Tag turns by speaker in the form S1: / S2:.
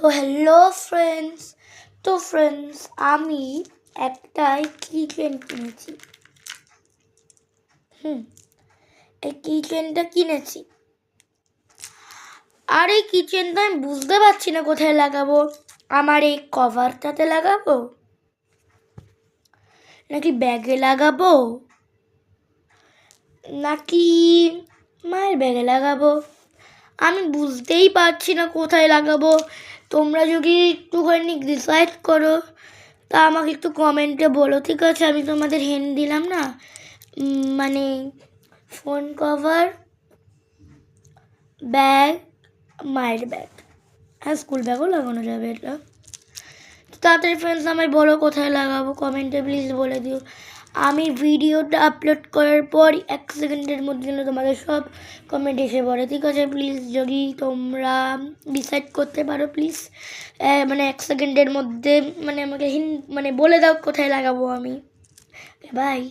S1: তো hello friends. আমি একটা কিচেন কিনেছি। এই কিচেনটা কিনেছি, আর এই কিচেনটা আমি বুঝতে পারছি না কোথায় লাগাবো। আমার এই কভারটাতে লাগাবো, নাকি ব্যাগে লাগাবো, নাকি মায়ের ব্যাগে লাগাবো। আমি বুঝতেই পারছি না কোথায় লাগাবো। তোমরা যদি একটুখানি ডিসাইড করো তা আমাকে একটু কমেন্টে বলো, ঠিক আছে? আমি তোমাদের হিন্ট দিলাম না, মানে ফোন কভার, ব্যাগ, মায়ের ব্যাগ, হ্যাঁ স্কুল ব্যাগও লাগানো যাবে এটা। তাড়াতাড়ি ফ্রেন্ডস আমায় বলো কোথায় লাগাবো, কমেন্টে প্লিজ বলে দিও। আমি ভিডিওটা আপলোড করার পর 1 সেকেন্ডের মধ্যে যেন তোমাদের সব কমেন্ট এসে পড়ে, ঠিক আছে? প্লিজ যদি তোমরা ডিসাইড করতে পারো প্লিজ, মানে 1 সেকেন্ডের মধ্যে মানে আমাকে বলে দাও কোথায় লাগাবো আমি। বাই।